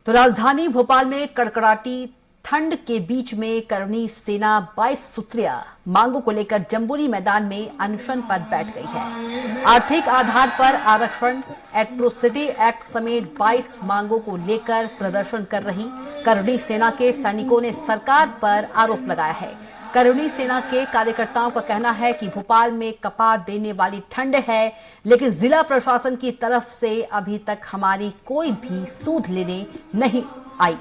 तो राजधानी भोपाल में कड़कड़ाती ठंड के बीच में करणी सेना 22 सूत्रीय मांगों को लेकर जम्बूरी मैदान में अनशन पर बैठ गई है। आर्थिक आधार पर आरक्षण, एट्रोसिटी एक्ट समेत 22 मांगों को लेकर प्रदर्शन कर रही करणी सेना के सैनिकों ने सरकार पर आरोप लगाया है। करणी सेना के कार्यकर्ताओं का कहना है कि भोपाल में कपा देने वाली ठंड है, लेकिन जिला प्रशासन की तरफ से अभी तक हमारी कोई भी सूद लेने नहीं आई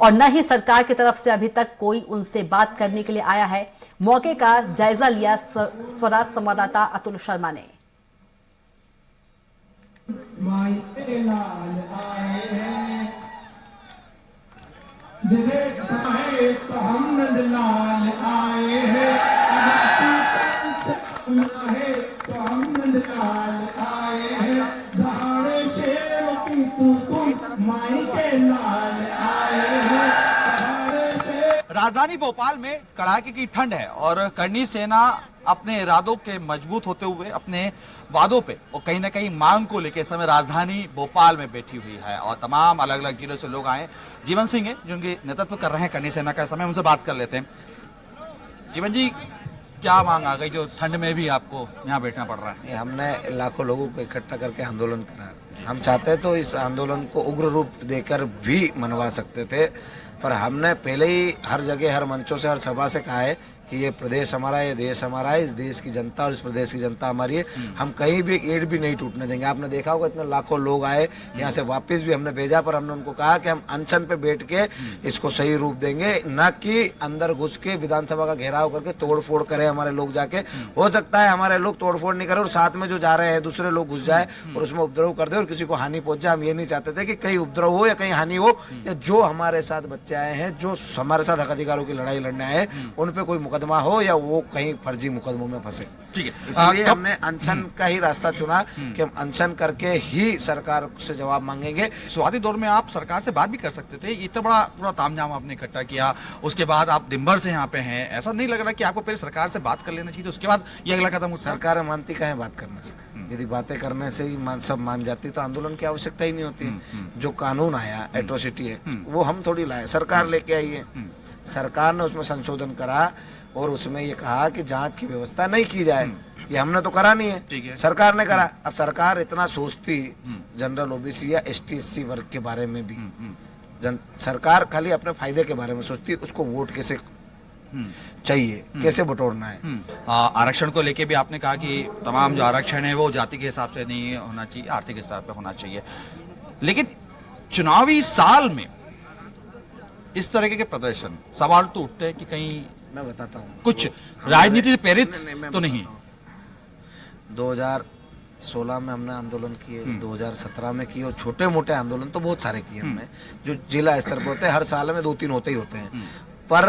और न ही सरकार की तरफ से अभी तक कोई उनसे बात करने के लिए आया है। मौके का जायजा लिया स्वराज संवाददाता अतुल शर्मा ने। राजधानी भोपाल में कड़ाके की ठंड है और करणी सेना अपने इरादों के मजबूत होते हुए अपने वादों पे और कहीं ना कहीं मांग को लेकर इस समय राजधानी भोपाल में बैठी हुई है और तमाम अलग अलग जिलों से लोग आए। जीवन सिंह है जो उनके नेतृत्व कर रहे हैं करणी सेना का, समय उनसे बात कर लेते हैं। जीवन जी, क्या मांग आ गई जो ठंड में भी आपको यहाँ बैठना पड़ रहा है? हमने लाखों लोगों को इकट्ठा करके आंदोलन करा। हम चाहते तो इस आंदोलन को उग्र रूप देकर भी मनवा सकते थे, पर हमने पहले ही हर जगह, हर मंचों से, हर सभा से कहा है कि ये प्रदेश हमारा है, ये देश हमारा है, इस देश की जनता और इस प्रदेश की जनता हमारी है। हम कहीं भी एक ईंट भी नहीं टूटने देंगे। आपने देखा होगा इतने लाखों लोग आए, यहाँ से वापस भी हमने भेजा, पर हमने उनको कहा कि हम अनशन पे बैठ के इसको सही रूप देंगे, न कि अंदर घुस के विधानसभा का घेराव करके तोड़ फोड़ करें हमारे लोग जाके। हो सकता है हमारे लोग तोड़ फोड़ नहीं करें और साथ में जो जा रहे हैं दूसरे लोग घुस जाए और उसमें उपद्रव कर दे और किसी को हानि पहुंचे। हम ये नहीं चाहते थे कि कहीं उपद्रव हो या कहीं हानि हो, या जो हमारे साथ बच्चे आए हैं, जो हमारे साथ हक अधिकारों की लड़ाई लड़ने आए, उन पे कोई मुकदमा हो या वो कहीं फर्जी मुकदमों में फंसे। ठीक है, इसलिए हमने अनशन का ही रास्ता चुना कि हम अनशन करके ही सरकार से जवाब मांगेंगे। शुरुआती दौर में आप सरकार से बात भी कर सकते थे, इतना बड़ा पूरा तामझाम आपने इकट्ठा किया, उसके बाद आप दिनभर से यहाँ पे हैं। ऐसा नहीं लग रहा कि आपको पहले सरकार से बात कर लेना चाहिए, उसके बाद ये अगला कदम? सरकार मानती का है बात करने से। यदि बातें करने से ही सब मान जाती तो आंदोलन की आवश्यकता ही नहीं होती। जो कानून आया एट्रोसिटी एक्ट, वो हम थोड़ी लाए, सरकार लेके आई है। सरकार ने उसमें संशोधन करा और उसमें ये कहा कि जांच की व्यवस्था नहीं की जाए। ये हमने तो करा नहीं है, सरकार ने करा। अब सरकार इतना सोचती जनरल ओबीसी या एसटी एससी वर्ग के बारे में भी, सरकार खाली अपने फायदे के बारे में सोचती, उसको वोट कैसे चाहिए, कैसे बटोरना है। आरक्षण को लेके भी आपने कहा कि तमाम जो आरक्षण है वो जाति के हिसाब से नहीं होना चाहिए, आर्थिक स्तर पे होना चाहिए। लेकिन चुनावी साल में इस तरह के प्रदर्शन, सवाल तो उठते हैं कि कहीं, मैं बताता हूँ, कुछ राजनीति से प्रेरित तो नहीं? 2016 में हमने आंदोलन किए, 2017 में किए और छोटे मोटे आंदोलन तो बहुत सारे किए हमने, जो जिला स्तर पर होते हैं। हर साल में 2-3 होते ही होते हैं, पर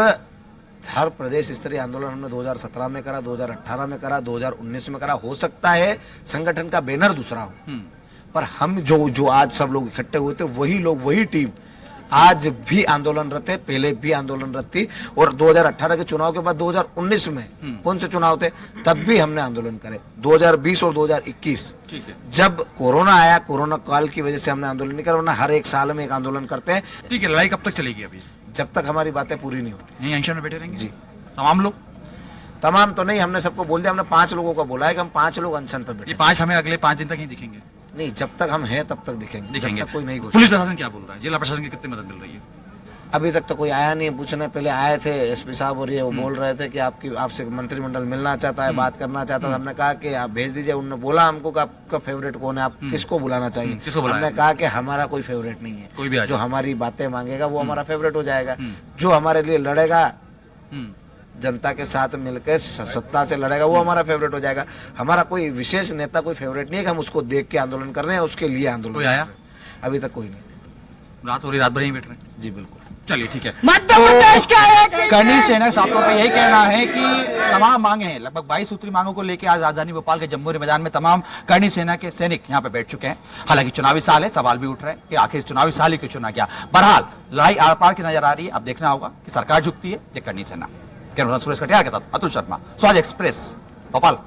हर प्रदेश स्तरीय आंदोलन हमने 2017 में करा, 2018 में करा, 2019 में करा। हो सकता है संगठन का बैनर दूसरा हो, पर हम जो आज सब लोग इकट्ठे हुए थे, वही लोग, वही टीम आज भी आंदोलनरत है, पहले भी आंदोलनरत थी। और 2018 के चुनाव के बाद 2019 में कौन से चुनाव थे, तब भी हमने आंदोलन करे। 2020 और 2021 जब कोरोना आया, कोरोना काल की वजह से हमने आंदोलन नहीं करा, वरना हर एक साल में एक आंदोलन करते हैं। ठीक है, लड़ाई कब तक चलेगी अभी? जब तक हमारी बातें पूरी नहीं होती। यहीं अनशन में बैठे रहेंगे जी। तमाम लोग? तमाम तो नहीं, हमने सबको बोल दिया। हमने 5 लोगों का बोला है कि हम 5 लोग अनशन पर बैठे। ये 5 हमें अगले 5 दिन तक ही दिखेंगे? नहीं, जब तक हम हैं तब तक दिखेंगे। जब तक कोई नहीं। पुलिस प्रशासन क्या बोल रहा है? जिला प्रशासन की कितनी मदद मिल रही है? अभी तक तो कोई आया नहीं पूछने। पहले आए थे एसपी साहब और ये वो बोल रहे थे कि आपसे मंत्रिमंडल मिलना चाहता है, बात करना चाहता है। हमने कहा कि आप भेज दीजिए। उन्होंने बोला हमको कि आपका फेवरेट कौन है, आप किसको बुलाना चाहिए। हमने कहा कि हमारा कोई फेवरेट नहीं है, कोई भी जो हमारी बातें मांगेगा वो हमारा फेवरेट हो जाएगा। जो हमारे लिए लड़ेगा, जनता के साथ मिलकर सत्ता से लड़ेगा, वो हमारा फेवरेट हो जाएगा। हमारा कोई विशेष नेता कोई फेवरेट नहीं है कि हम उसको देख के आंदोलन कर रहे हैं, उसके लिए आंदोलन। कोई आया? अभी तक कोई नहीं। रात हो रही, रात भर ही बैठ रहे हैं? जी बिल्कुल। चलिए ठीक है। मध्य प्रदेश का करणी सेना साफ तौर पर यही कहना है कि तमाम मांगे हैं, लगभग 22 सूत्री मांगों को लेकर आज राजधानी भोपाल के जम्बूरी मैदान में तमाम करणी सेना के सैनिक यहां पर बैठ चुके हैं। हालांकि चुनावी साल है, सवाल भी उठ रहे हैं कि आखिर चुनावी साल ही क्यों चुना गया। बहरहाल लड़ाई आर पार की नजर आ रही है। अब देखना होगा कि सरकार झुकती है या करणी सेना। सुरेश कटियार के साथ अतुल शर्मा, स्वराज एक्सप्रेस, भोपाल।